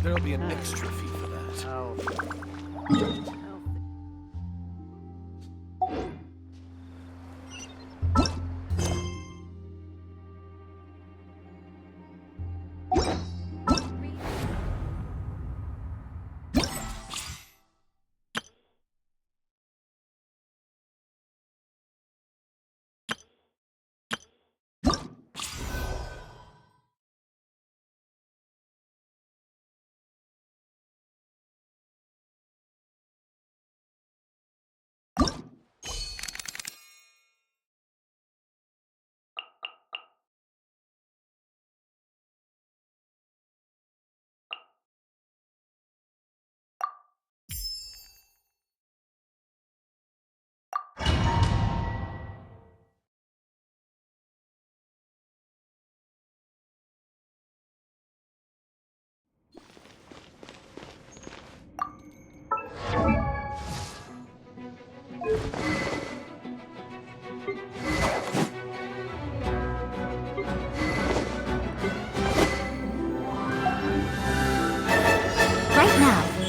There'll be an extra fee for that. Oh.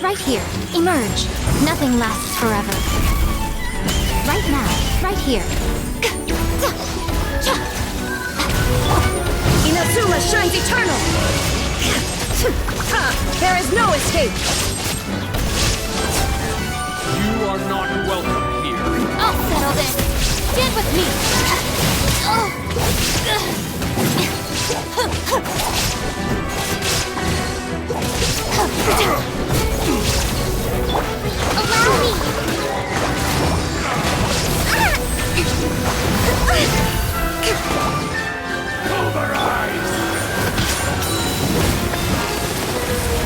Right here, emerge. Nothing lasts forever. Right now, right here. Inazuma shines eternal! There is no escape! You are not welcome here. I'll settle this. Stand with me. Allow me! Pulverize!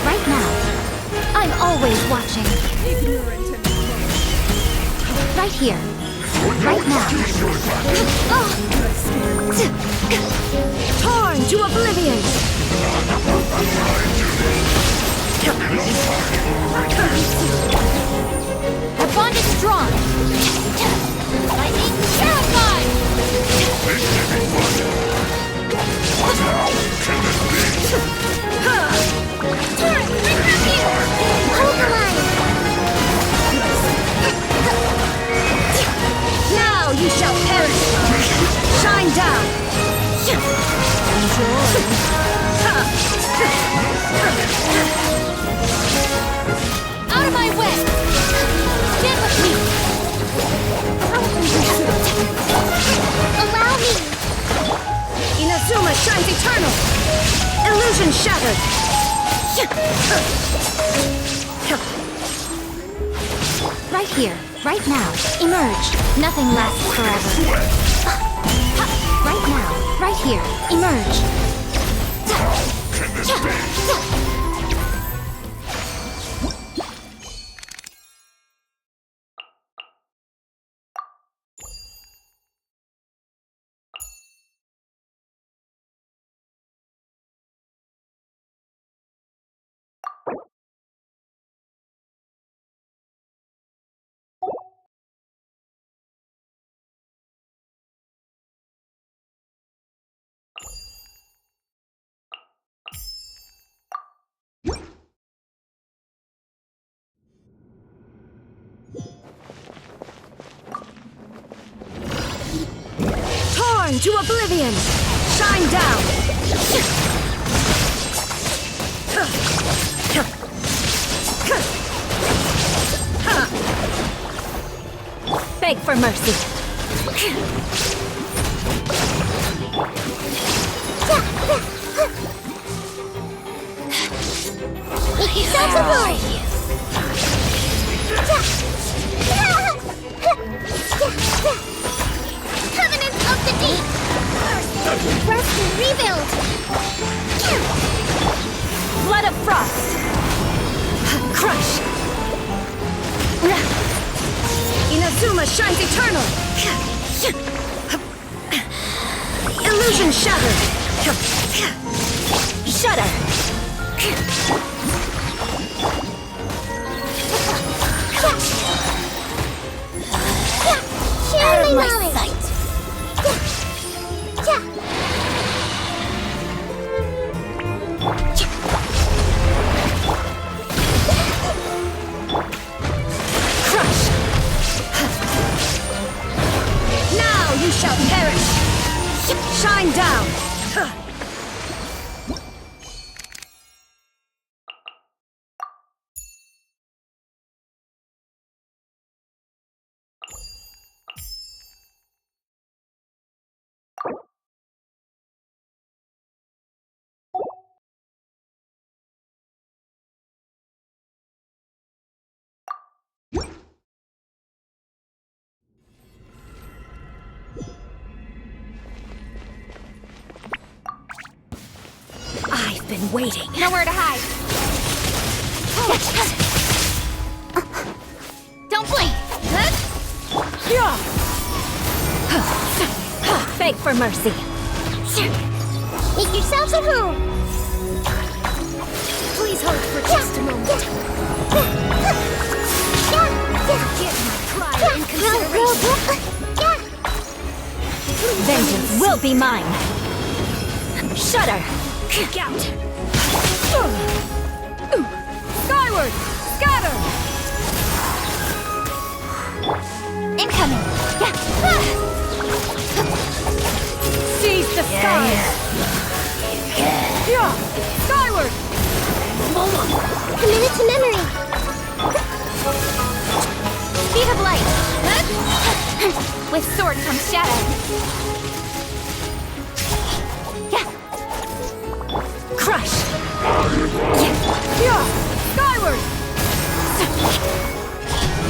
Right now. I'm always watching. Right here. Right now. Torn to oblivion! The bond is strong. Lightning terrified. Turn, bring them here. Hold the line. Now you shall perish! Shine down! Out of my way. Stand with me. Allow me. Inazuma shines eternal! Illusion shattered! Right here, right now. Emerge. Nothing lasts forever. Right now, right here. Emerge. Can this be? Torn to oblivion! Shine down! Beg for mercy. Covenants of the deep. Rest and rebuild. Blood of frost. Crush. Inazuma shines eternal! Illusion shattered! Shudder. Out of my sight. Shine down! I've been waiting. Nowhere to hide. Don't blink. Beg for mercy. Make yourselves at home. Please hold for just a moment. Forget my pride and consideration. Vengeance will be mine. Shudder. Kick out. Skyward. Scatter. Incoming. Seize the sky. Skyward. Committed to memory. Speed of light. With sword comes shadow. Crush. Skyward.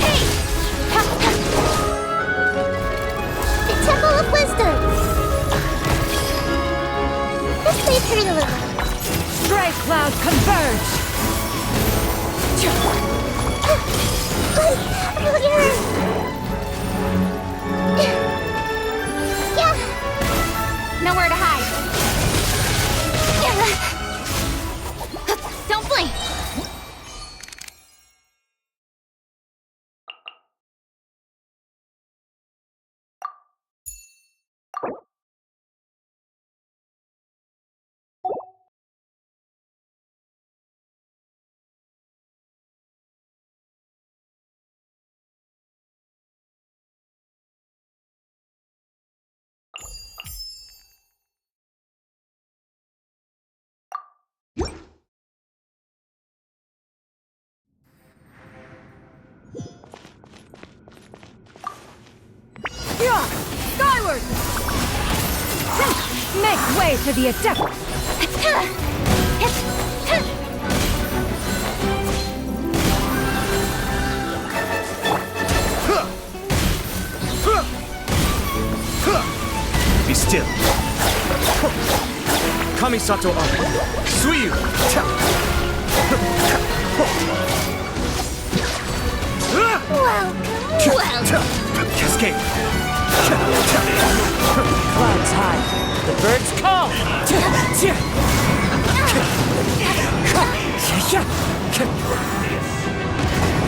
Hey! The Temple of Wisdom. This may hurt a little. Stray cloud converge. Nowhere to hide. Don't blink. Skyward. Make way for the adept. Be still. Kamisato up. Suiyu. Cascade. Clouds high. The birds call.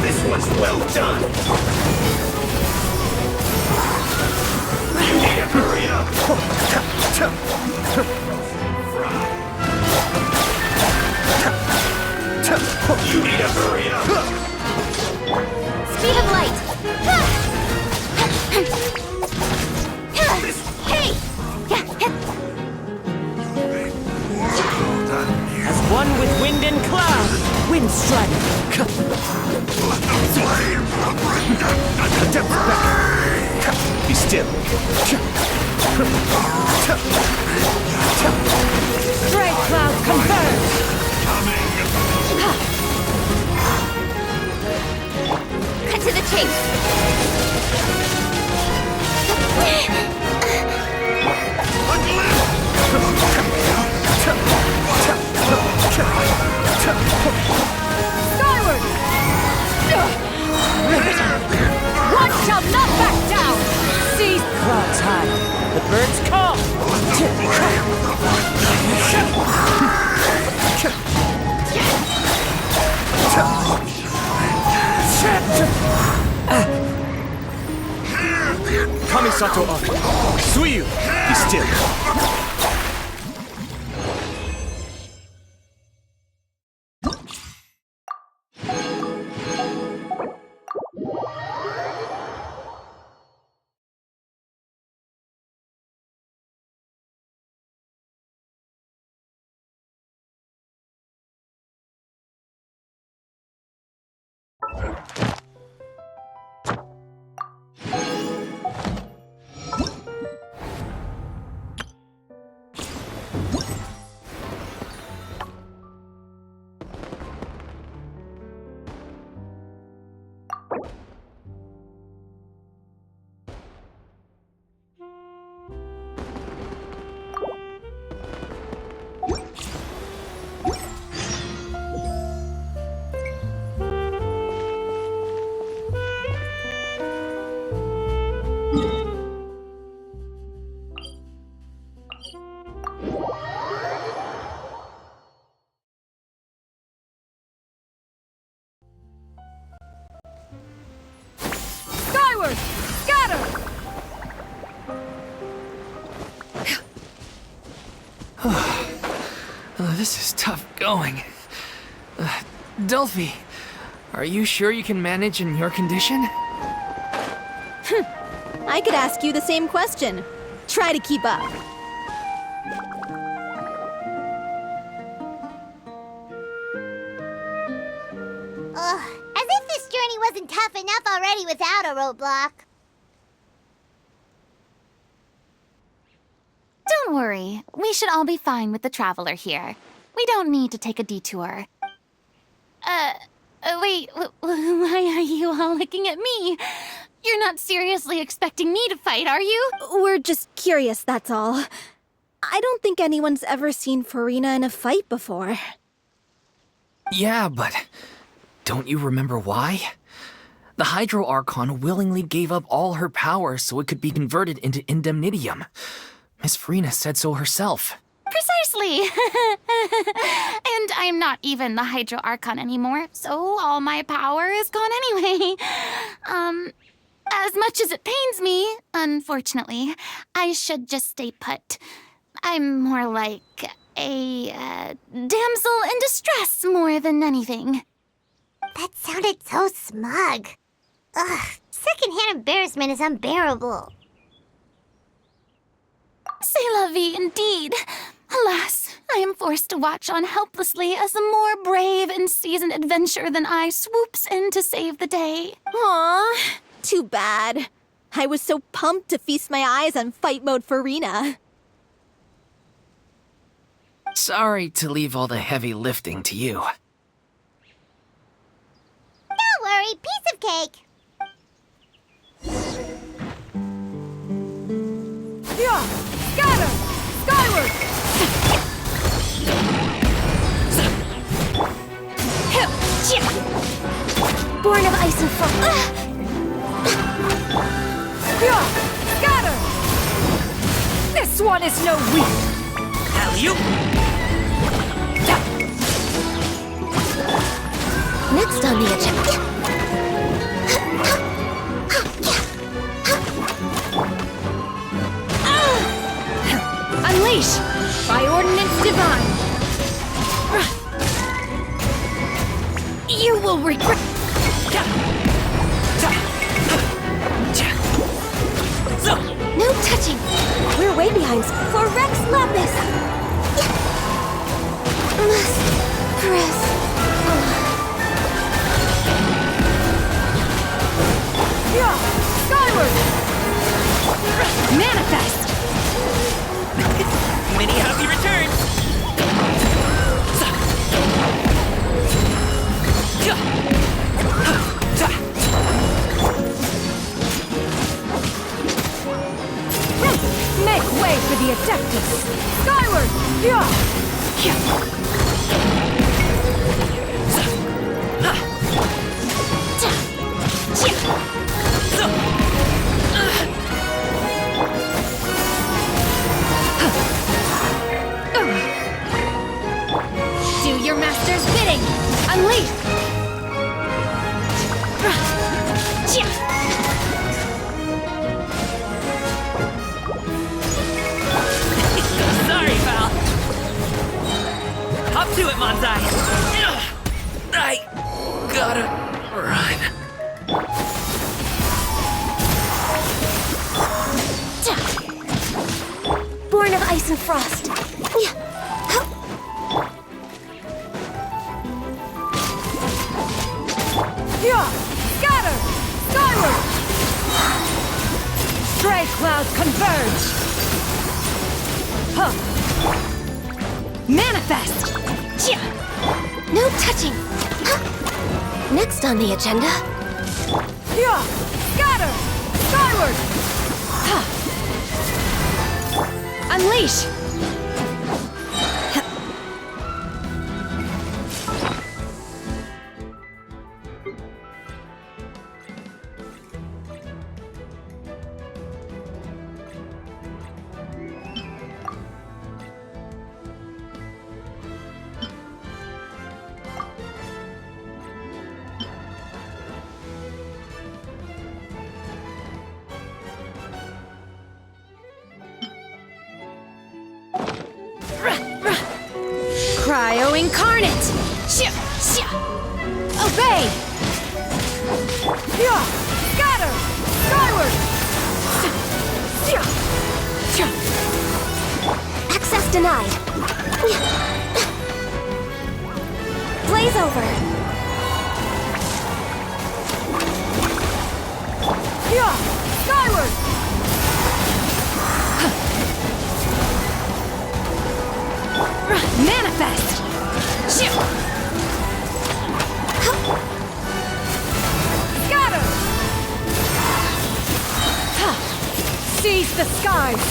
This was well done. You need to hurry up. You need to hurry up. Speed of light. Hey! As one with wind and cloud. Wind strike. Be still. Stray cloud converge. Cut to the chase. Skyward. One shall not back down. Seize clouds high. The birds call. Kamisato up. Suiyu. Be still. Skyward! Scatter! This is tough going. Delphi, are you sure you can manage in your condition? I could ask you the same question. Try to keep up. Ugh, as if this journey wasn't tough enough already without a roadblock. Don't worry. We should all be fine with the traveler here. We don't need to take a detour. Wait, why are you all looking at me? You're not seriously expecting me to fight, are you? We're just curious, that's all. I don't think anyone's ever seen Furina in a fight before. Yeah, but don't you remember why? The Hydro Archon willingly gave up all her power so it could be converted into indemnitium. Miss Furina said so herself. Precisely! And I'm not even the Hydro Archon anymore, so all my power is gone anyway. As much as it pains me, unfortunately, I should just stay put. I'm more like a damsel in distress more than anything. That sounded so smug. Ugh, secondhand embarrassment is unbearable. C'est la vie, indeed. Alas, I am forced to watch on helplessly as a more brave and seasoned adventurer than I swoops in to save the day. Aw, too bad. I was so pumped to feast my eyes on fight mode Furina. Sorry to leave all the heavy lifting to you. Don't worry, piece of cake. Yeah! Scatter! Skyward! Born of ice and fire. Yeah! Scatter! This one is no weak! Alley-oop! Next on the agenda. Unleash! By ordinance divine! You will regret. No touching. We're way behind. For Rex Lapis. Must press. Yeah! Skyward! Manifest! Many happy returns! Make way for the Adeptus! Skyward! Yeah! Do your master's bidding. Unleash! Sorry, pal. Hop to it, Manzai. I gotta run. Born of ice and frost. Yeah! Stray clouds converge! Huh. Manifest! Chia! No touching. Huh. Next on the agenda. Yeah! Scatter! Skyward! Huh. Unleash! Cryo incarnate! Shia! Shia! Obey! Yeah! Scatter! Skyward! Shia! Shia! Access denied. Blaze over. Yeah! Skyward! Manifest! Shia! Scatter! Seize the skies!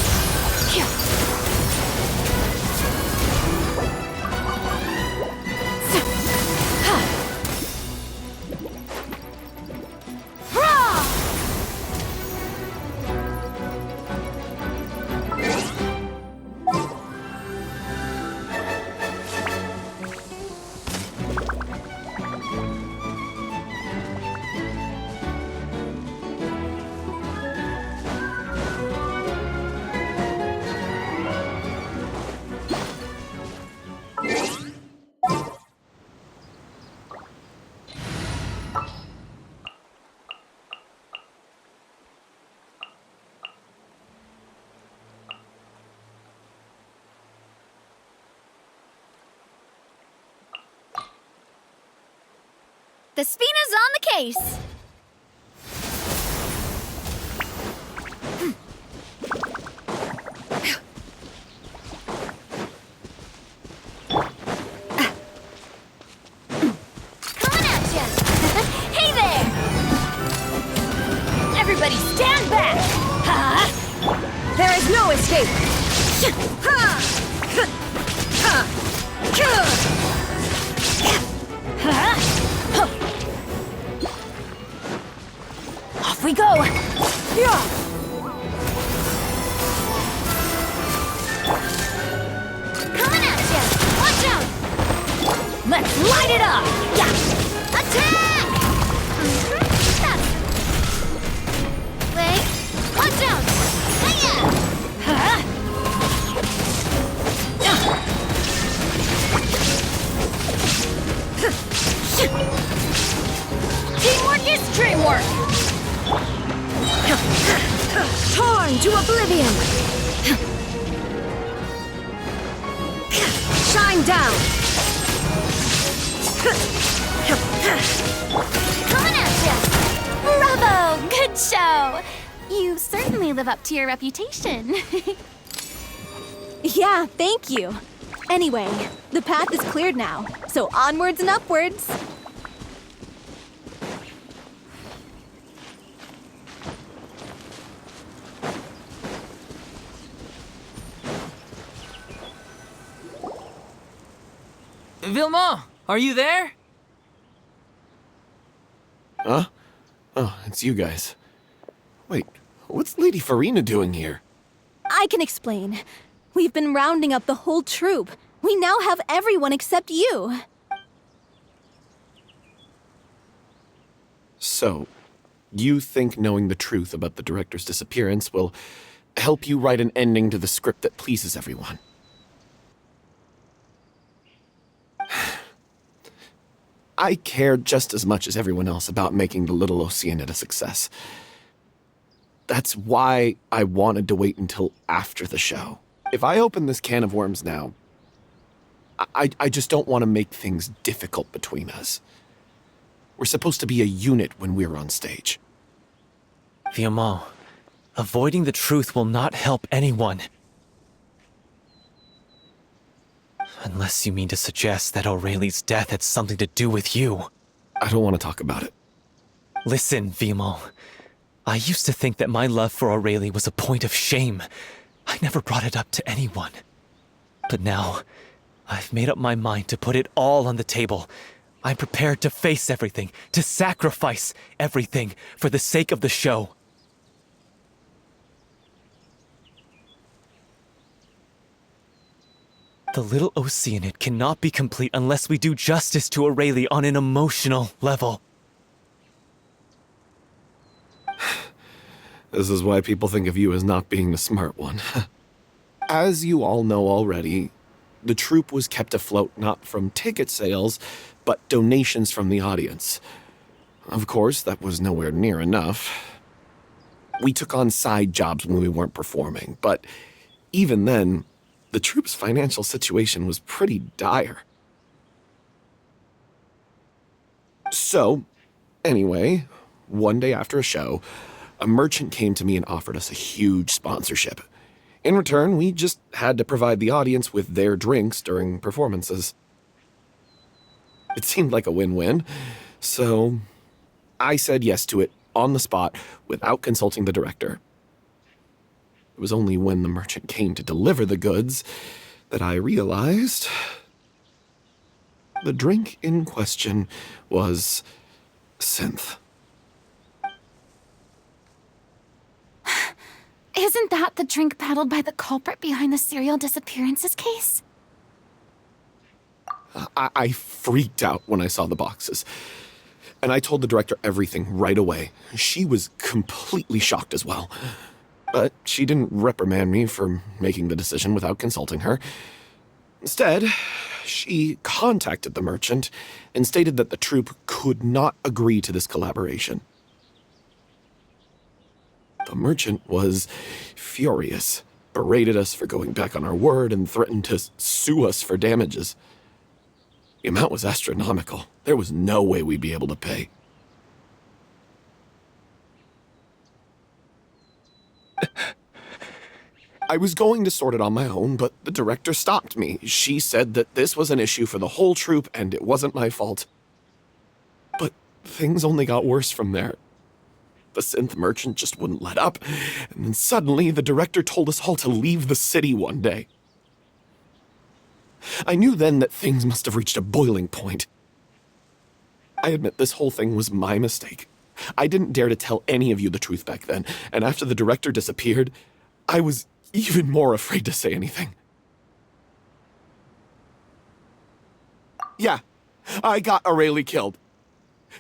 The Spina's on the case. Coming at ya. Hey there. Everybody stand back! There is no escape! Off we go! Coming at ya. Watch out. Let's light it up! Attack! Wait. Watch out. Hiya! Teamwork is dreamwork! Torn to oblivion! Shine down! Coming at ya. Bravo! Good show! You certainly live up to your reputation. Yeah, thank you. Anyway, the path is cleared now, so onwards and upwards. Vilma, are you there? Huh? Oh, it's you guys. Wait, what's Lady Furina doing here? I can explain. We've been rounding up the whole troop. We now have everyone except you. So, you think knowing the truth about the director's disappearance will help you write an ending to the script that pleases everyone? I care just as much as everyone else about making the Little Oceanid a success. That's why I wanted to wait until after the show. If I open this can of worms now, I just don't want to make things difficult between us. We're supposed to be a unit when we're on stage. Vilma, Avoiding the truth will not help anyone. Unless you mean to suggest that Aurelie's death had something to do with you. I don't want to talk about it. Listen, Vimo. I used to think that my love for Aurelie was a point of shame. I never brought it up to anyone. But now, I've made up my mind to put it all on the table. I'm prepared to face everything, to sacrifice everything for the sake of the show. The little Oceanid cannot be complete unless we do justice to Aurelie on an emotional level. This is why people think of you as not being the smart one. As you all know already, the troupe was kept afloat not from ticket sales, but donations from the audience. Of course, that was nowhere near enough. We took on side jobs when we weren't performing, but even then, the troupe's financial situation was pretty dire. So, anyway, one day after a show, a merchant came to me and offered us a huge sponsorship. In return, we just had to provide the audience with their drinks during performances. It seemed like a win-win, so I said yes to it on the spot without consulting the director. It was only when the merchant came to deliver the goods that I realized the drink in question was synth. Isn't that the drink peddled by the culprit behind the serial disappearances case? I freaked out when I saw the boxes. And I told the director everything right away. She was completely shocked as well. But she didn't reprimand me for making the decision without consulting her. Instead, she contacted the merchant and stated that the troupe could not agree to this collaboration. The merchant was furious, berated us for going back on our word, and threatened to sue us for damages. The amount was astronomical. There was no way we'd be able to pay. I was going to sort it on my own, but the director stopped me. She said that this was an issue for the whole troupe and it wasn't my fault. But things only got worse from there. The synth merchant just wouldn't let up, and then suddenly the director told us all to leave the city one day. I knew then that things must have reached a boiling point. I admit this whole thing was my mistake. I didn't dare to tell any of you the truth back then, and after the director disappeared, I was even more afraid to say anything. Yeah, I got Aurelie killed.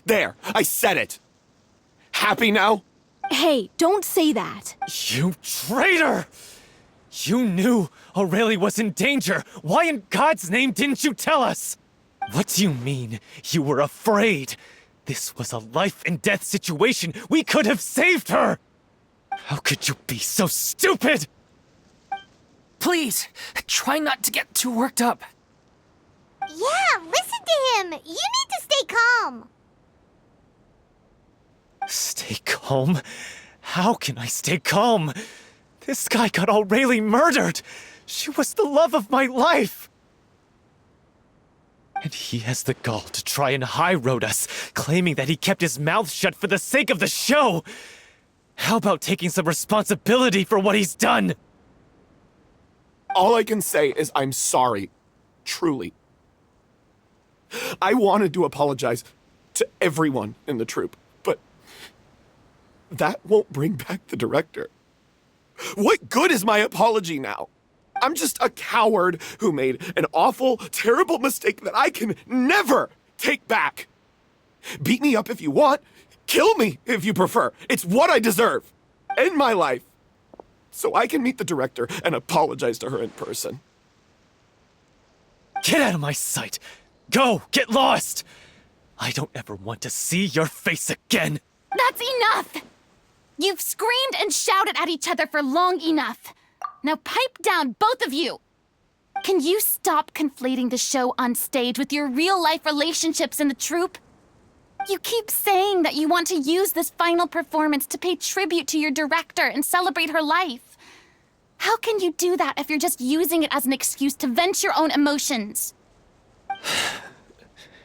There, I said it. Happy now? Hey, don't say that. You traitor! You knew Aurelie was in danger. Why in God's name didn't you tell us? What do you mean, you were afraid? This was a life and death situation. We could have saved her! How could you be so stupid? Please, try not to get too worked up. Yeah, listen to him. You need to stay calm. Stay calm? How can I stay calm? This guy got Aurelie murdered! She was the love of my life! And he has the gall to try and high-road us, claiming that he kept his mouth shut for the sake of the show! How about taking some responsibility for what he's done? All I can say is I'm sorry. Truly. I wanted to apologize to everyone in the troupe, but that won't bring back the director. What good is my apology now? I'm just a coward who made an awful, terrible mistake that I can never take back. Beat me up if you want. Kill me if you prefer. It's what I deserve. End my life. So I can meet the director and apologize to her in person. Get out of my sight! Go! Get lost! I don't ever want to see your face again! That's enough! You've screamed and shouted at each other for long enough. Now pipe down, both of you! Can you stop conflating the show on stage with your real-life relationships in the troupe? You keep saying that you want to use this final performance to pay tribute to your director and celebrate her life. How can you do that if you're just using it as an excuse to vent your own emotions?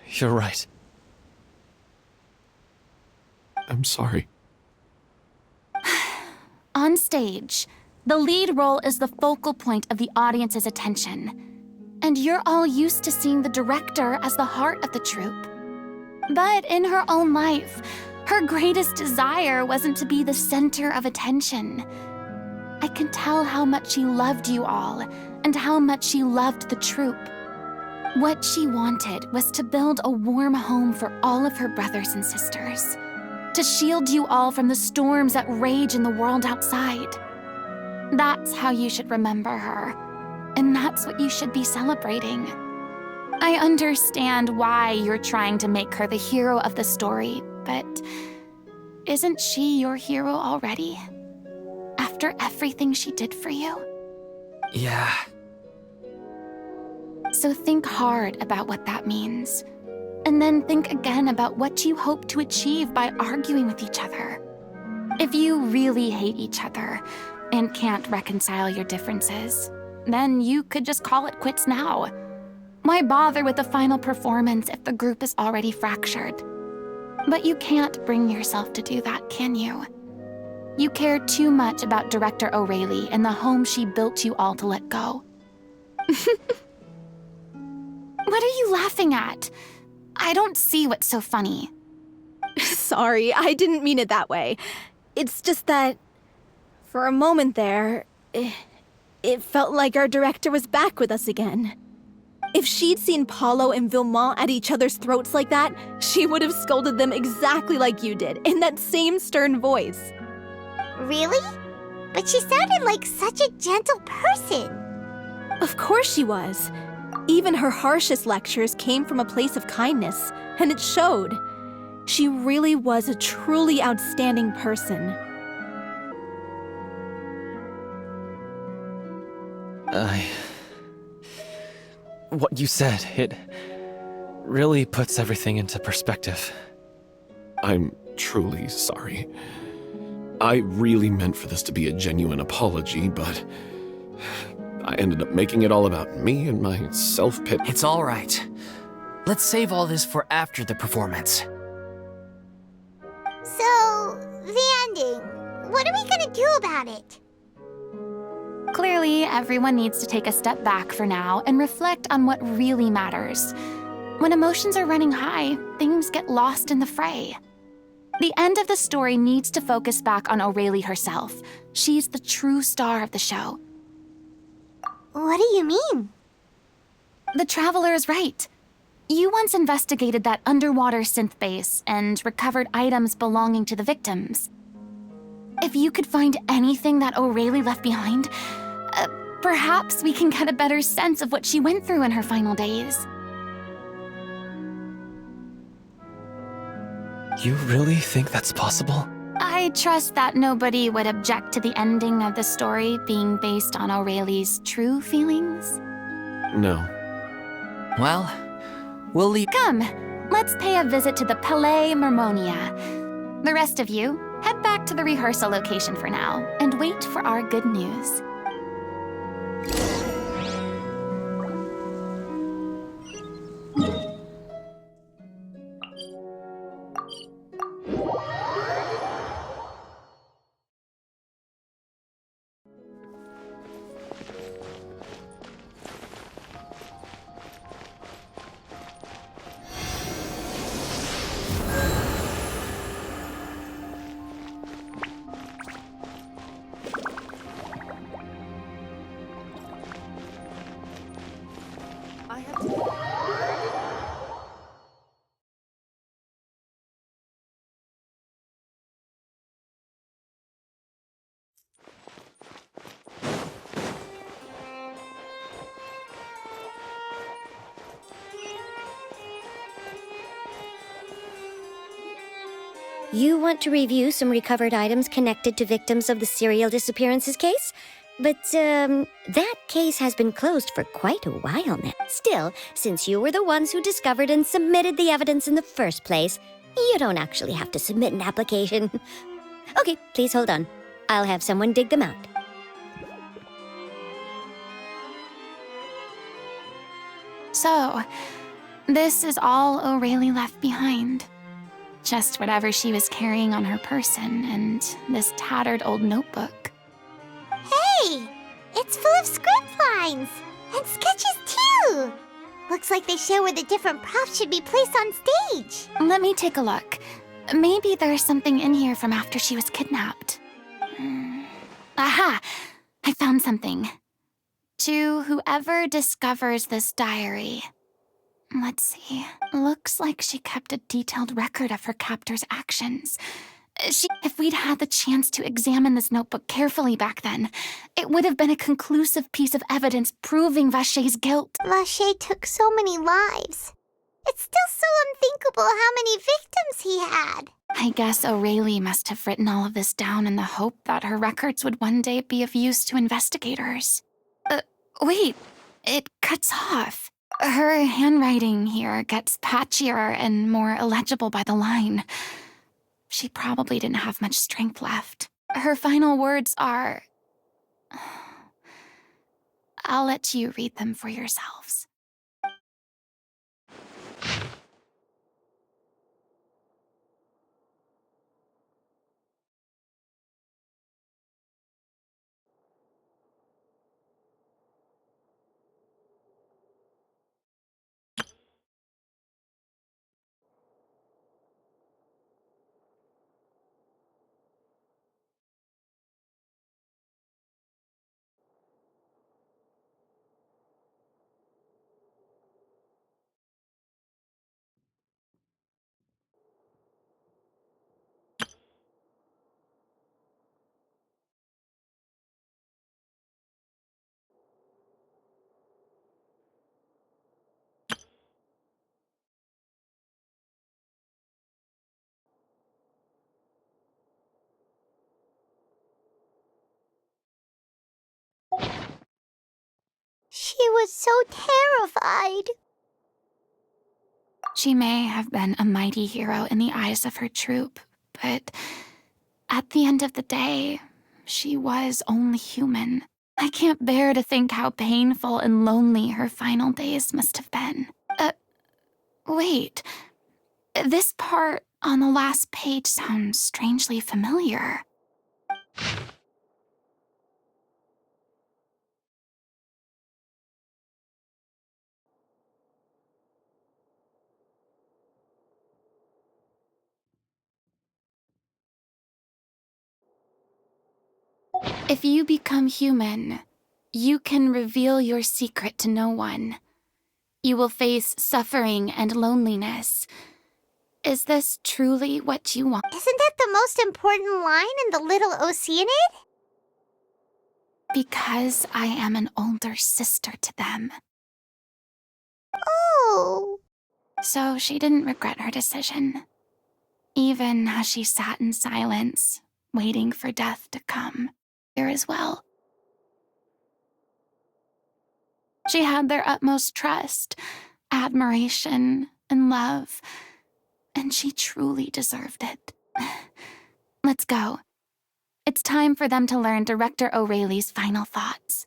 You're right. I'm sorry. On stage, the lead role is the focal point of the audience's attention. And you're all used to seeing the director as the heart of the troupe. But in her own life, her greatest desire wasn't to be the center of attention. I can tell how much she loved you all, and how much she loved the troupe. What she wanted was to build a warm home for all of her brothers and sisters, to shield you all from the storms that rage in the world outside. That's how you should remember her, and that's what you should be celebrating. I understand why you're trying to make her the hero of the story, but isn't she your hero already? After everything she did for you? Yeah. So think hard about what that means. And then think again about what you hope to achieve by arguing with each other. If you really hate each other and can't reconcile your differences, then you could just call it quits now. Why bother with the final performance if the group is already fractured? But you can't bring yourself to do that, can you? You care too much about Director O'Reilly and the home she built you all to let go. What are you laughing at? I don't see what's so funny. Sorry, I didn't mean it that way. It's just that, for a moment there, it felt like our director was back with us again. If she'd seen Paulo and Vilmont at each other's throats like that, she would have scolded them exactly like you did, in that same stern voice. Really? But she sounded like such a gentle person. Of course she was. Even her harshest lectures came from a place of kindness, and it showed. She really was a truly outstanding person. What you said, it really puts everything into perspective. I'm truly sorry. I really meant for this to be a genuine apology, but I ended up making it all about me and my self-pity. It's all right. Let's save all this for after the performance. So, the ending. What are we gonna do about it? Clearly, everyone needs to take a step back for now and reflect on what really matters. When emotions are running high, things get lost in the fray. The end of the story needs to focus back on O'Reilly herself. She's the true star of the show. What do you mean? The Traveler is right. You once investigated that underwater synth base and recovered items belonging to the victims. If you could find anything that O'Reilly left behind, perhaps we can get a better sense of what she went through in her final days. You really think that's possible? I trust that nobody would object to the ending of the story being based on O'Reilly's true feelings. No. Well, we'll leave. Come, let's pay a visit to the Palais Marmonia. The rest of you, head back to the rehearsal location for now and wait for our good news. You want to review some recovered items connected to victims of the serial disappearances case? But, that case has been closed for quite a while now. Still, since you were the ones who discovered and submitted the evidence in the first place, You don't actually have to submit an application. Okay, please hold on. I'll have someone dig them out. So, this is all O'Reilly left behind. Just whatever she was carrying on her person and this tattered old notebook. Hey! It's full of script lines! And sketches too! Looks like they show where the different props should be placed on stage. Let me take a look. Maybe there's something in here from after she was kidnapped. Aha! I found something. To whoever discovers this diary. Let's see. Looks like she kept a detailed record of her captor's actions. If we'd had the chance to examine this notebook carefully back then, it would have been a conclusive piece of evidence proving Vacher's guilt. Vacher took so many lives. It's still so unthinkable how many victims he had. I guess O'Reilly must have written all of this down in the hope that her records would one day be of use to investigators. Wait, it cuts off. Her handwriting here gets patchier and more illegible by the line. She probably didn't have much strength left. Her final words are... I'll let you read them for yourselves. She was so terrified. She may have been a mighty hero in the eyes of her troop, but at the end of the day, she was only human. I can't bear to think how painful and lonely her final days must have been. Wait. This part on the last page sounds strangely familiar. If you become human, you can reveal your secret to no one. You will face suffering and loneliness. Is this truly what you want? Isn't that the most important line in the Little Oceanid? Because I am an older sister to them. Oh. So she didn't regret her decision, even as she sat in silence, waiting for death to come here as well. She had their utmost trust, admiration, and love, and she truly deserved it. Let's go. It's time for them to learn Director O'Reilly's final thoughts.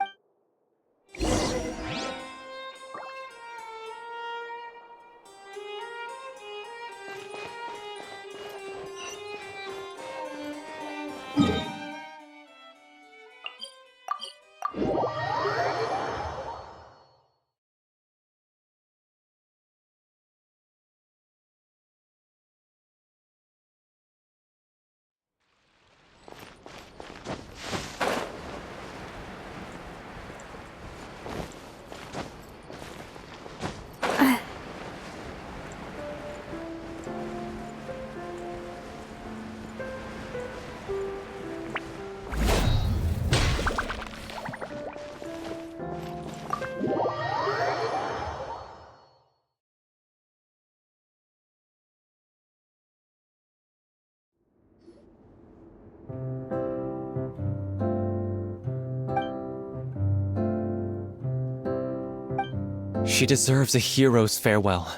She deserves a hero's farewell.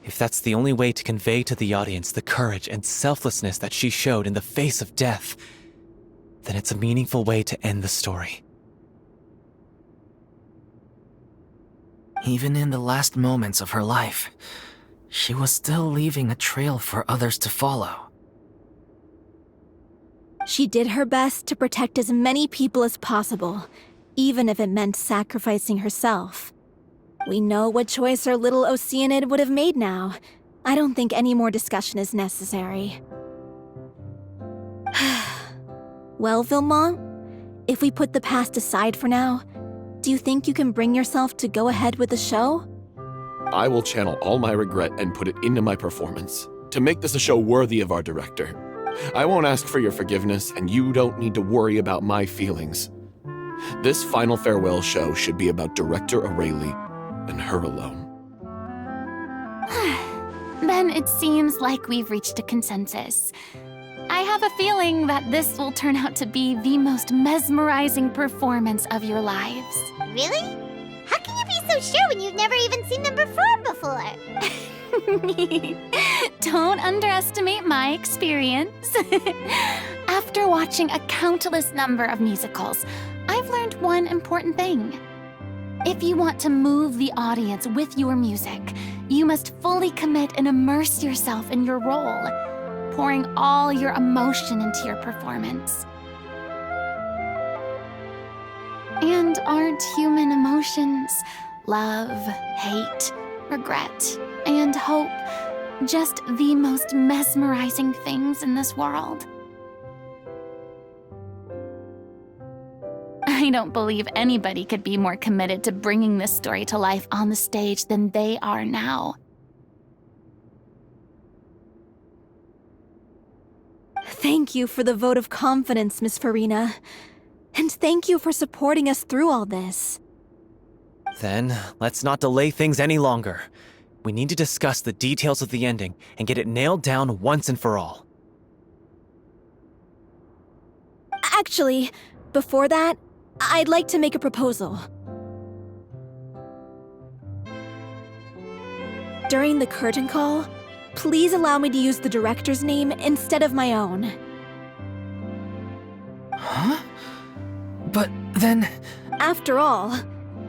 If that's the only way to convey to the audience the courage and selflessness that she showed in the face of death, then it's a meaningful way to end the story. Even in the last moments of her life, she was still leaving a trail for others to follow. She did her best to protect as many people as possible, even if it meant sacrificing herself. We know what choice our little Oceanid would have made now. I don't think any more discussion is necessary. Well, Vilmont, if we put the past aside for now, do you think you can bring yourself to go ahead with the show? I will channel all my regret and put it into my performance, to make this a show worthy of our director. I won't ask for your forgiveness, and you don't need to worry about my feelings. This final farewell show should be about Director O'Reilly and her alone. Then it seems like we've reached a consensus. I have a feeling that this will turn out to be the most mesmerizing performance of your lives. Really? How can you be so sure when you've never even seen them perform before? Don't underestimate my experience. After watching a countless number of musicals, I've learned one important thing. If you want to move the audience with your music, you must fully commit and immerse yourself in your role, pouring all your emotion into your performance. And aren't human emotions, love, hate, regret, and hope, just the most mesmerizing things in this world? I don't believe anybody could be more committed to bringing this story to life on the stage than they are now. Thank you for the vote of confidence, Miss Furina. And thank you for supporting us through all this. Then, let's not delay things any longer. We need to discuss the details of the ending and get it nailed down once and for all. Actually, before that, I'd like to make a proposal. During the curtain call, please allow me to use the director's name instead of my own. Huh? But then... After all,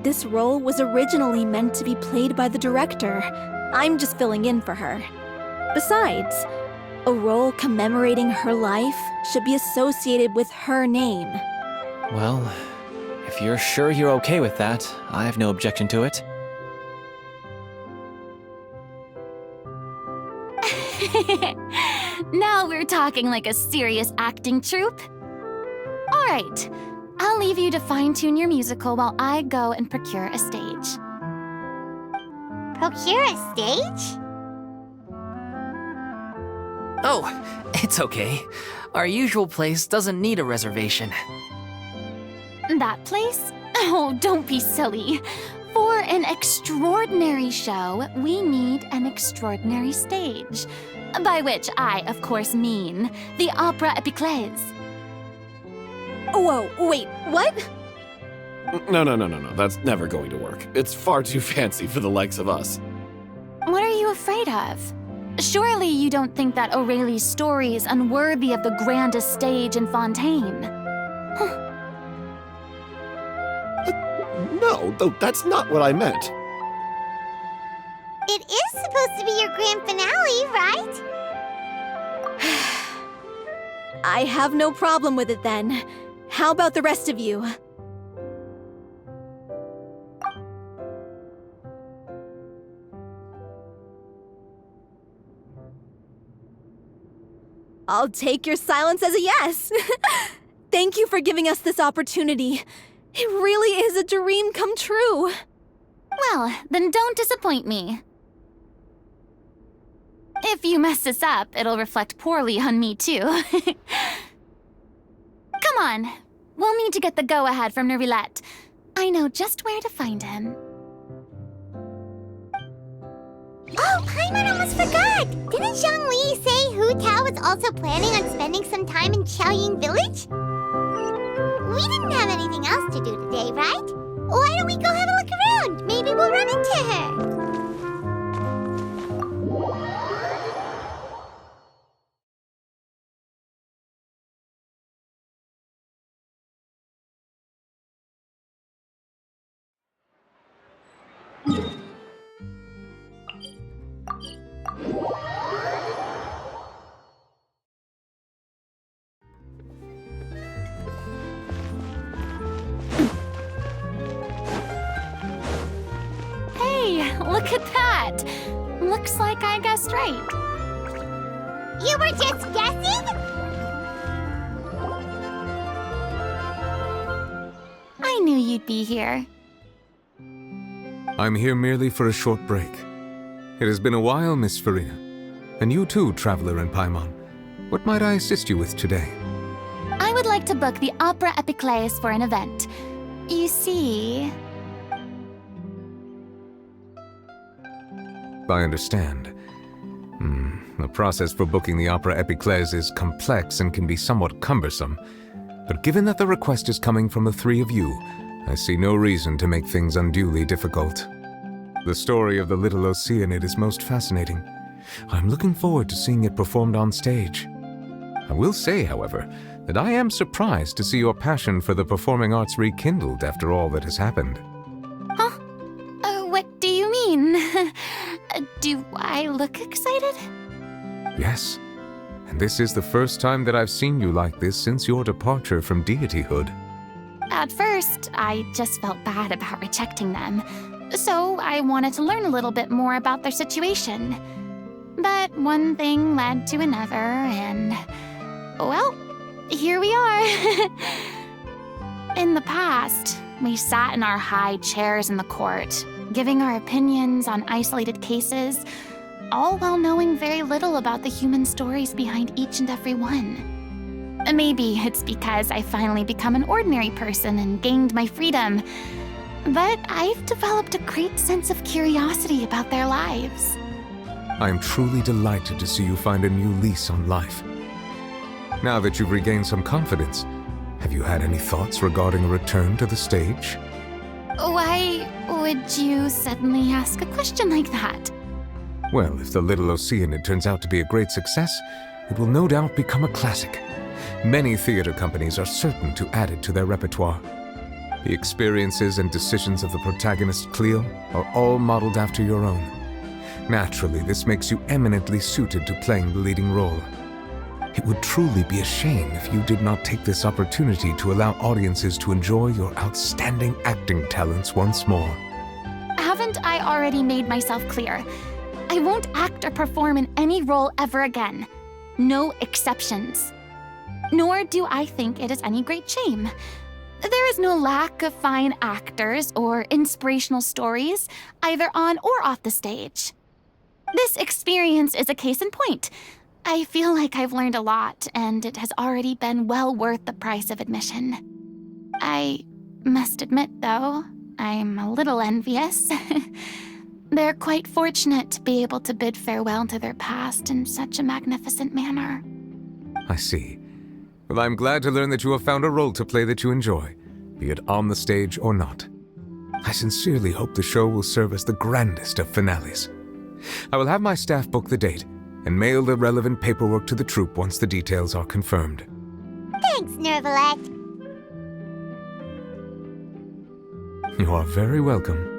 this role was originally meant to be played by the director. I'm just filling in for her. Besides, a role commemorating her life should be associated with her name. Well, if you're sure you're okay with that, I have no objection to it. Now we're talking like a serious acting troupe. All right, I'll leave you to fine-tune your musical while I go and procure a stage. Procure a stage? Oh, it's okay. Our usual place doesn't need a reservation. That place? Oh, don't be silly. For an extraordinary show, we need an extraordinary stage. By which I, of course, mean the Opera Epiclese. Whoa, wait, what? No. That's never going to work. It's far too fancy for the likes of us. What are you afraid of? Surely you don't think that O'Reilly's story is unworthy of the grandest stage in Fontaine. No, though that's not what I meant. It is supposed to be your grand finale, right? I have no problem with it then. How about the rest of you? I'll take your silence as a yes. Thank you for giving us this opportunity. It really is a dream come true. Well, then don't disappoint me. If you mess this up, it'll reflect poorly on me too. Come on, we'll need to get the go-ahead from Nervilette. I know just where to find him. Oh, Paimon almost forgot! Didn't Zhongli say Hu Tao was also planning on spending some time in Qiaoying Village? We didn't have anything else to do today, right? Why don't we go have a look around? Maybe we'll run into her. Look at that! Looks like I guessed right. You were just guessing? I knew you'd be here. I'm here merely for a short break. It has been a while, Miss Furina. And you too, Traveler in Paimon. What might I assist you with today? I would like to book the Opera Epiclese for an event. You see... I understand. The process for booking the Opera Epiclese is complex and can be somewhat cumbersome. But given that the request is coming from the three of you, I see no reason to make things unduly difficult. The story of the Little Oceanid is most fascinating. I'm looking forward to seeing it performed on stage. I will say, however, that I am surprised to see your passion for the performing arts rekindled after all that has happened. Huh? What do you mean? Do I look excited? Yes. And this is the first time that I've seen you like this since your departure from deityhood. At first, I just felt bad about rejecting them. So I wanted to learn a little bit more about their situation. But one thing led to another, and... well, here we are. In the past, we sat in our high chairs in the court, giving our opinions on isolated cases, all while knowing very little about the human stories behind each and every one. Maybe it's because I finally become an ordinary person and gained my freedom, but I've developed a great sense of curiosity about their lives. I am truly delighted to see you find a new lease on life. Now that you've regained some confidence, have you had any thoughts regarding a return to the stage? Why would you suddenly ask a question like that? Well, if the Little Oceanid turns out to be a great success, it will no doubt become a classic. Many theater companies are certain to add it to their repertoire. The experiences and decisions of the protagonist, Cleo, are all modeled after your own. Naturally, this makes you eminently suited to playing the leading role. It would truly be a shame if you did not take this opportunity to allow audiences to enjoy your outstanding acting talents once more. Haven't I already made myself clear? I won't act or perform in any role ever again. No exceptions. Nor do I think it is any great shame. There is no lack of fine actors or inspirational stories, either on or off the stage. This experience is a case in point. I feel like I've learned a lot, and it has already been well worth the price of admission. I must admit, though, I'm a little envious. They're quite fortunate to be able to bid farewell to their past in such a magnificent manner. I see. Well, I'm glad to learn that you have found a role to play that you enjoy, be it on the stage or not. I sincerely hope the show will serve as the grandest of finales. I will have my staff book the date and mail the relevant paperwork to the troupe once the details are confirmed. Thanks, Nervalette. You are very welcome.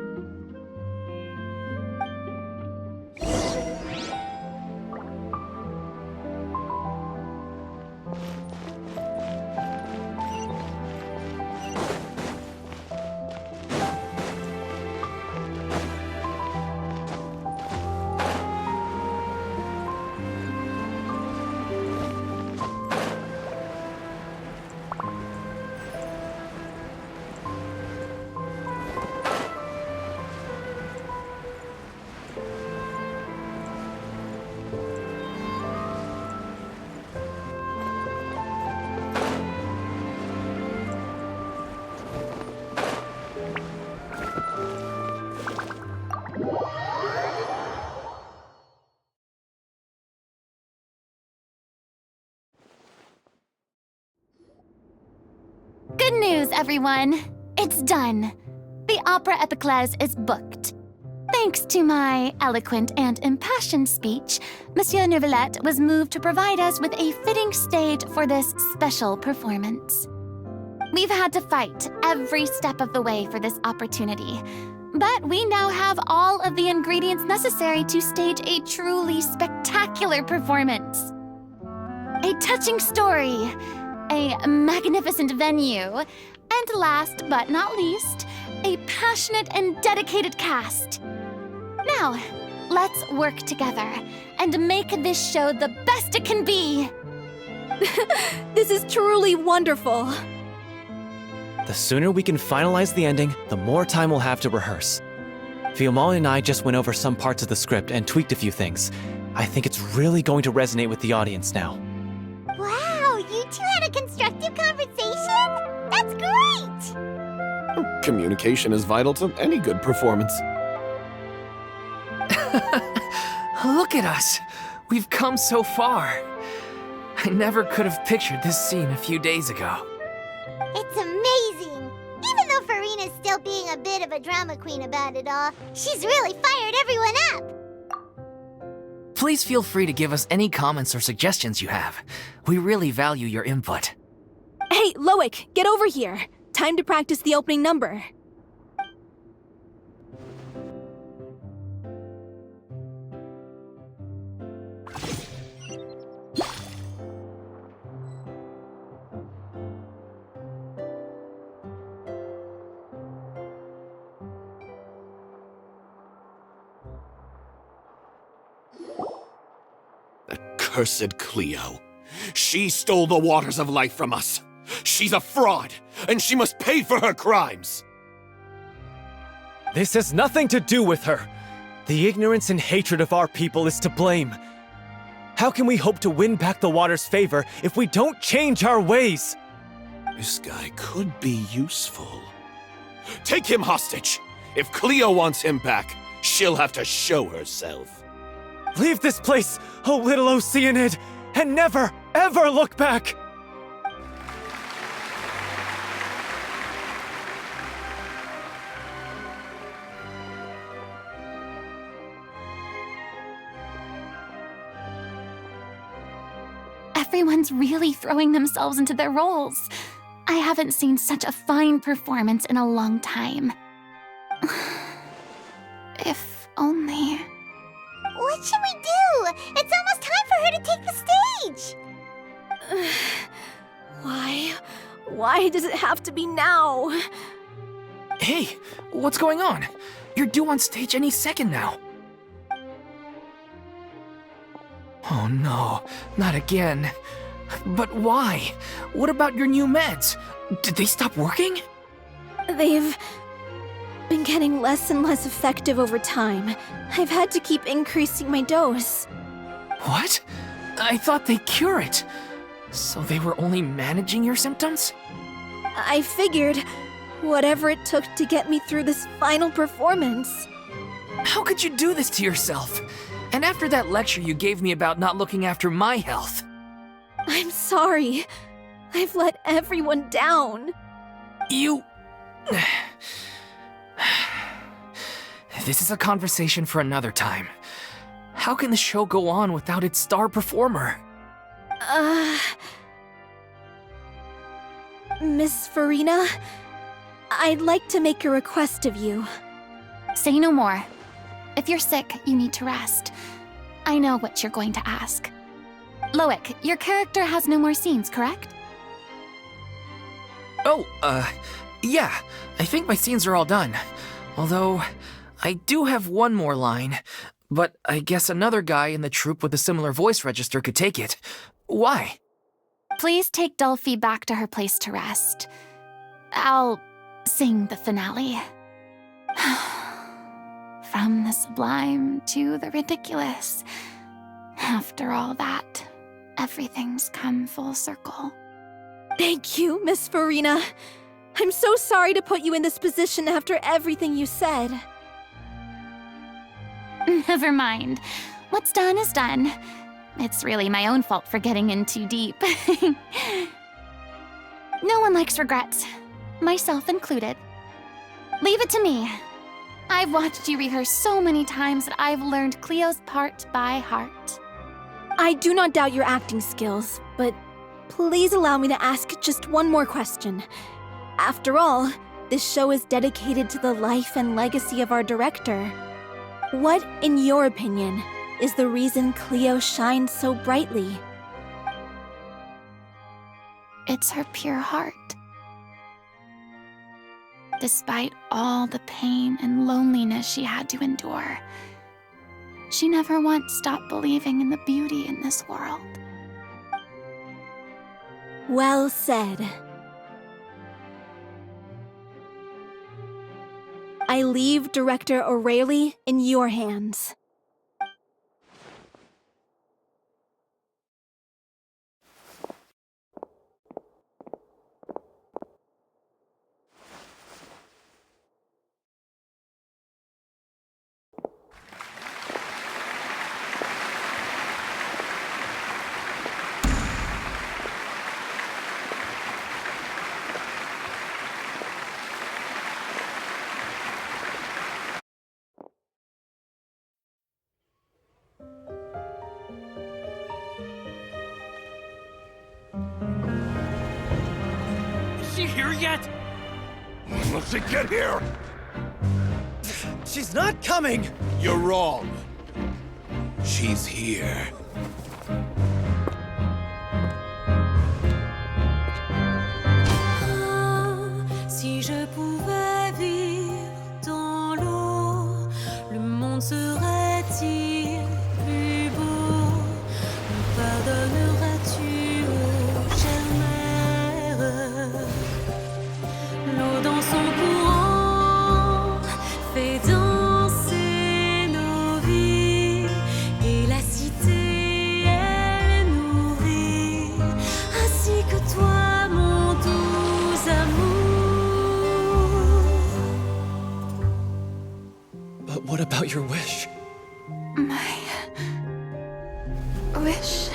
Good news, everyone! It's done. The Opera Epiclese is booked. Thanks to my eloquent and impassioned speech, Monsieur Nervalette was moved to provide us with a fitting stage for this special performance. We've had to fight every step of the way for this opportunity, but we now have all of the ingredients necessary to stage a truly spectacular performance. A touching story, a magnificent venue, and last but not least, a passionate and dedicated cast. Now, let's work together and make this show the best it can be. This is truly wonderful. The sooner we can finalize the ending, the more time we'll have to rehearse. Fiumal and I just went over some parts of the script and tweaked a few things. I think it's really going to resonate with the audience now. Wow, you two had a constructive conversation? That's great! Communication is vital to any good performance. Look at us. We've come so far. I never could have pictured this scene a few days ago. It's amazing! Even though Furina's still being a bit of a drama queen about it all, she's really fired everyone up! Please feel free to give us any comments or suggestions you have. We really value your input. Hey, Loic, get over here. Time to practice the opening number. Cursed Cleo. She stole the waters of life from us. She's a fraud, and she must pay for her crimes. This has nothing to do with her. The ignorance and hatred of our people is to blame. How can we hope to win back the water's favor if we don't change our ways? This guy could be useful. Take him hostage. If Cleo wants him back, she'll have to show herself. Leave this place, O little Oceanid, and never, ever look back! Everyone's really throwing themselves into their roles. I haven't seen such a fine performance in a long time. If only... What should we do? It's almost time for her to take the stage! Why? Why does it have to be now? Hey, what's going on? You're due on stage any second now. Oh no, not again. But why? What about your new meds? Did they stop working? They've been getting less and less effective over time. I've had to keep increasing my dose. What? I thought they cure it. So they were only managing your symptoms? I figured whatever it took to get me through this final performance. How could you do this to yourself? And after that lecture you gave me about not looking after my health. I'm sorry. I've let everyone down. You... This is a conversation for another time. How can the show go on without its star performer? Miss Furina, I'd like to make a request of you. Say no more. If you're sick, you need to rest. I know what you're going to ask. Loic, your character has no more scenes, correct? Oh, yeah. I think my scenes are all done. Although, I do have one more line. But I guess another guy in the troupe with a similar voice register could take it. Why? Please take Delphi back to her place to rest. I'll sing the finale. From the sublime to the ridiculous. After all that, everything's come full circle. Thank you, Miss Furina. I'm so sorry to put you in this position after everything you said. Never mind. What's done is done. It's really my own fault for getting in too deep. No one likes regrets, myself included. Leave it to me. I've watched you rehearse so many times that I've learned Cleo's part by heart. I do not doubt your acting skills, but please allow me to ask just one more question. After all, this show is dedicated to the life and legacy of our director. What, in your opinion, is the reason Cleo shines so brightly? It's her pure heart. Despite all the pain and loneliness she had to endure, She never once stopped believing in the beauty in this world. Well said. I leave Director O'Reilly in your hands. Is she here yet? When will she get here? She's not coming! You're wrong. She's here. Si je pouvais vivre dans l'eau, le monde serait-il plus beau? Me pardonneras-tu, ô chère mère? L'eau dans son courant fait danser nos vies, et la cité elle nourrit, ainsi que toi, mon doux amour. But what about your wish? My wish.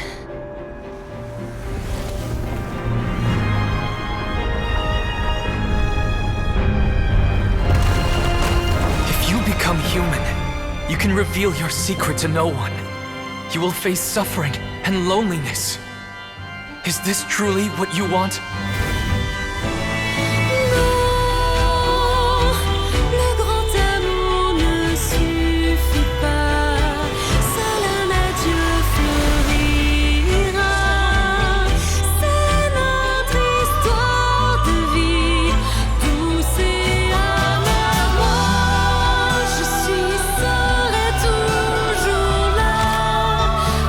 If you become human, you can reveal your secret to no one. You will face suffering and loneliness. Is this truly what you want? Le grand amour ne suffit pas, seul un adieu fleurira. C'est notre histoire de vie, douce et amère. Moi, je suis seule et toujours là,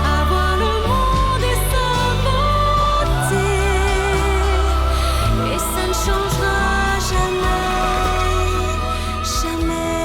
à voir le monde et sa beauté. Et ça ne changera jamais, jamais.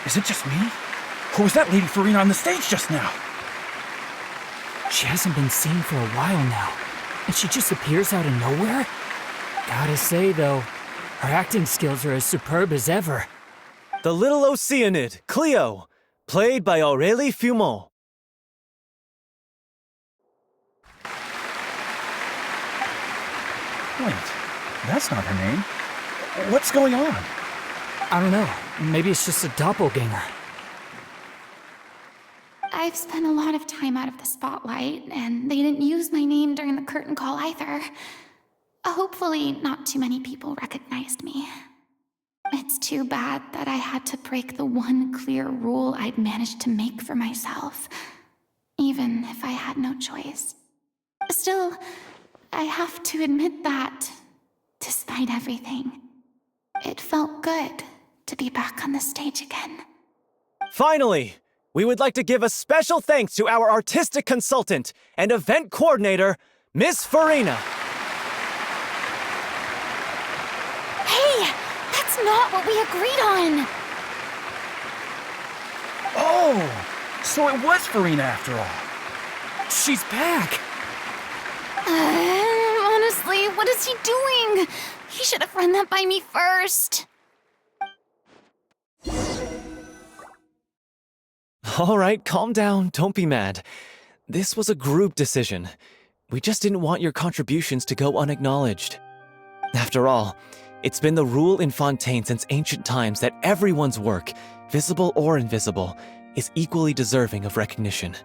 Is it just me? Or was that Lady Furina on the stage just now? She hasn't been seen for a while now, and she just appears out of nowhere? Gotta say, though, her acting skills are as superb as ever. The little Oceanid, Cleo, played by Aurélie Fumont. Wait, that's not her name. What's going on? I don't know, maybe it's just a doppelganger. I've spent a lot of time out of the spotlight, and they didn't use my name during the curtain call either. Hopefully, not too many people recognized me. It's too bad that I had to break the one clear rule I'd managed to make for myself, even if I had no choice. Still, I have to admit that, despite everything, it felt good to be back on the stage again. Finally, we would like to give a special thanks to our artistic consultant and event coordinator, Miss Furina. Hey, that's not what we agreed on! Oh, so it was Furina after all. She's back! Honestly, what is he doing? He should have run that by me first. All right, calm down. Don't be mad. This was a group decision. We just didn't want your contributions to go unacknowledged. After all, it's been the rule in Fontaine since ancient times that everyone's work, visible or invisible, is equally deserving of recognition.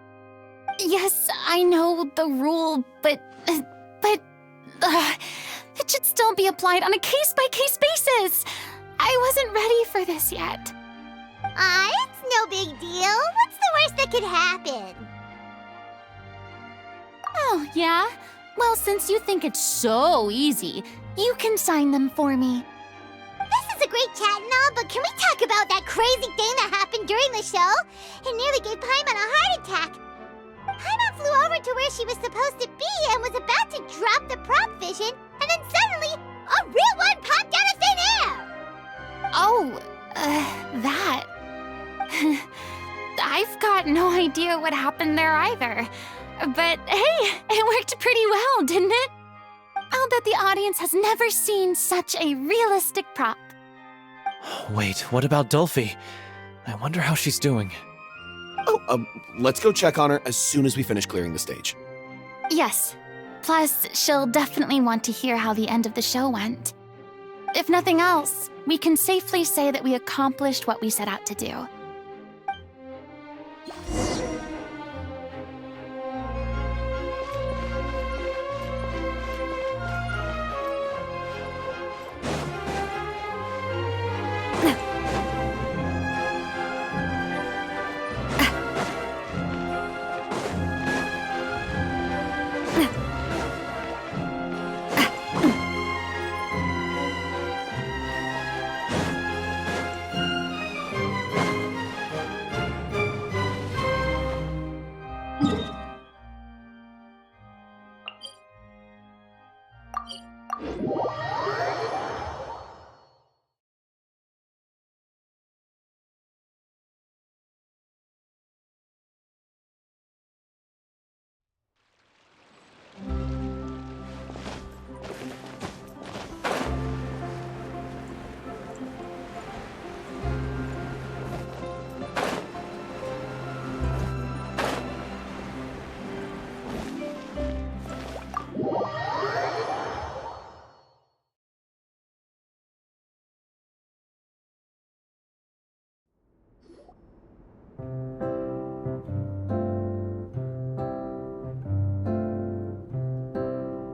Yes, I know the rule, but it should still be applied on a case-by-case basis. I wasn't ready for this yet. It's no big deal. What's the worst that could happen? Oh, yeah? Well, since you think it's so easy, you can sign them for me. This is a great chat and all, but can we talk about that crazy thing that happened during the show? It nearly gave Paimon a heart attack. Paimon flew over to where she was supposed to be and was about to drop the prop vision, and then suddenly, a real one popped out of thin air! Oh, that. I've got no idea what happened there either. But hey, it worked pretty well, didn't it? I'll bet the audience has never seen such a realistic prop. Wait, what about Dolphy? I wonder how she's doing. Oh, let's go check on her as soon as we finish clearing the stage. Yes. Plus, she'll definitely want to hear how the end of the show went. If nothing else, we can safely say that we accomplished what we set out to do.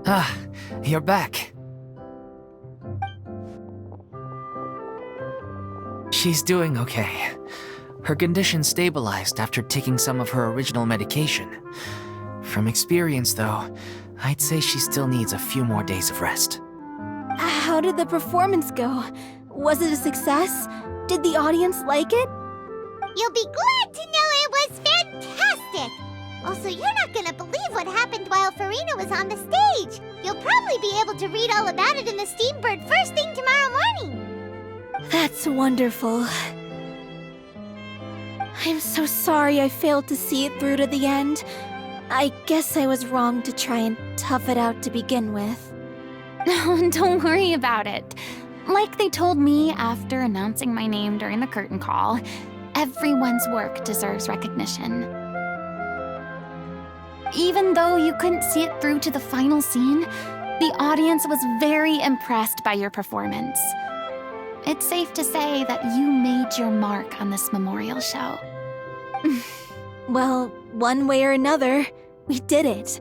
Ah, you're back. She's doing okay. Her condition stabilized after taking some of her original medication. From experience, though, I'd say she still needs a few more days of rest. How did the performance go? Was it a success? Did the audience like it? You'll be glad to know it was fantastic! Also, you're not gonna believe what happened while Furina was on the stage. You'll probably be able to read all about it in the Steambird first thing tomorrow morning. That's wonderful. I'm so sorry I failed to see it through to the end. I guess I was wrong to try and tough it out to begin with. No, don't worry about it. Like they told me after announcing my name during the curtain call, everyone's work deserves recognition. Even though you couldn't see it through to the final scene, the audience was very impressed by your performance. It's safe to say that you made your mark on this memorial show. Well, one way or another, we did it.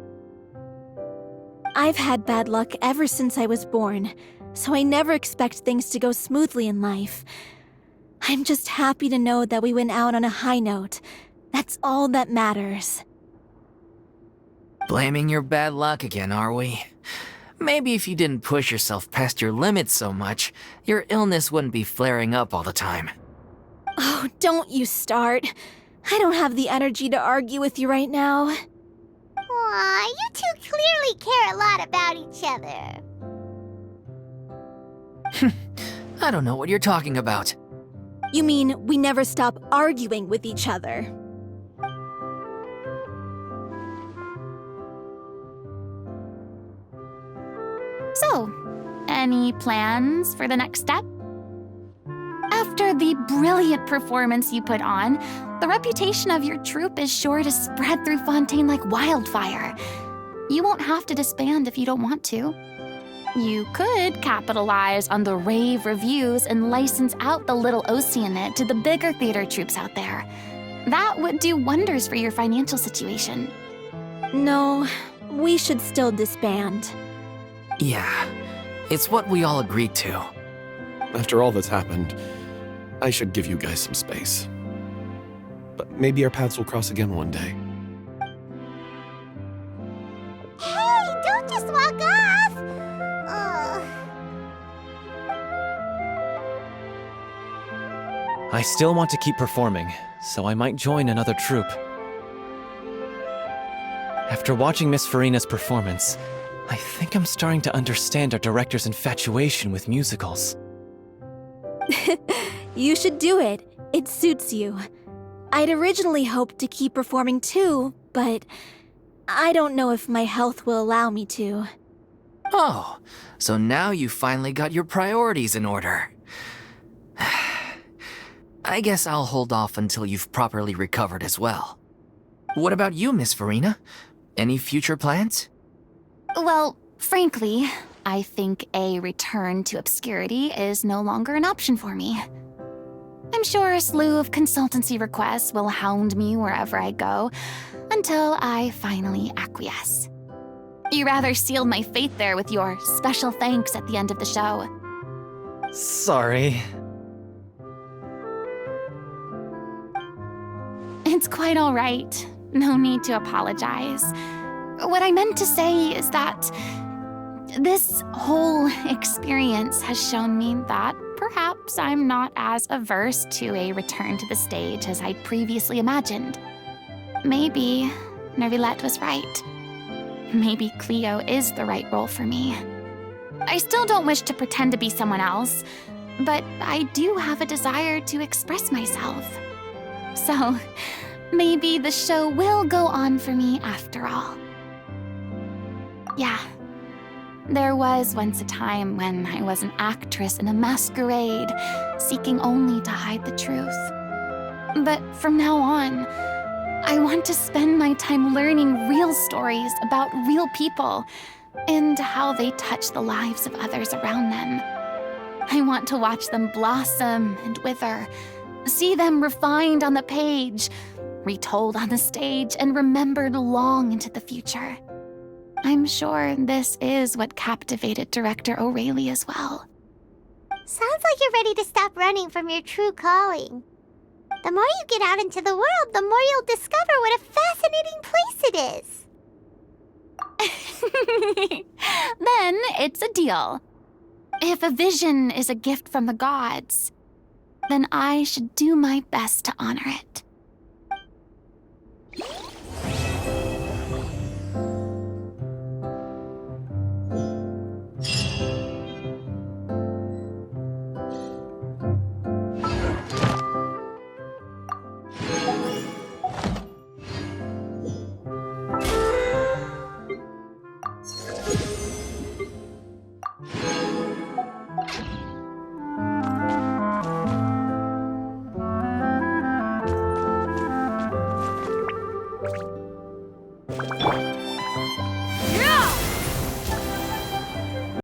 I've had bad luck ever since I was born, so I never expect things to go smoothly in life. I'm just happy to know that we went out on a high note. That's all that matters. Blaming your bad luck again, are we? Maybe if you didn't push yourself past your limits so much, your illness wouldn't be flaring up all the time. Oh, don't you start. I don't have the energy to argue with you right now. Aw, you two clearly care a lot about each other. I don't know what you're talking about. You mean we never stop arguing with each other? So, any plans for the next step? After the brilliant performance you put on, the reputation of your troupe is sure to spread through Fontaine like wildfire. You won't have to disband if you don't want to. You could capitalize on the rave reviews and license out the Little Oceanid to the bigger theater troupes out there. That would do wonders for your financial situation. No, we should still disband. Yeah, it's what we all agreed to. After all that's happened, I should give you guys some space. But maybe our paths will cross again one day. Hey, don't just walk off! I still want to keep performing, so I might join another troupe. After watching Miss Furina's performance, I think I'm starting to understand our director's infatuation with musicals. You should do it. It suits you. I'd originally hoped to keep performing too, but I don't know if my health will allow me to. Oh, so now you finally got your priorities in order. I guess I'll hold off until you've properly recovered as well. What about you, Miss Furina? Any future plans? Well, frankly, I think a return to obscurity is no longer an option for me. I'm sure a slew of consultancy requests will hound me wherever I go until I finally acquiesce. You rather sealed my fate there with your special thanks at the end of the show. Sorry. It's quite all right. No need to apologize. What I meant to say is that this whole experience has shown me that perhaps I'm not as averse to a return to the stage as I'd previously imagined. Maybe Nervilette was right. Maybe Cleo is the right role for me. I still don't wish to pretend to be someone else, but I do have a desire to express myself. So, maybe the show will go on for me after all. Yeah. There was once a time when I was an actress in a masquerade, seeking only to hide the truth. But from now on, I want to spend my time learning real stories about real people and how they touch the lives of others around them. I want to watch them blossom and wither, see them refined on the page, retold on the stage, and remembered long into the future. I'm sure this is what captivated director O'Reilly as well. Sounds like you're ready to stop running from your true calling. The more you get out into the world, the more you'll discover what a fascinating place it is. Then it's a deal. If a vision is a gift from the gods, then I should do my best to honor it.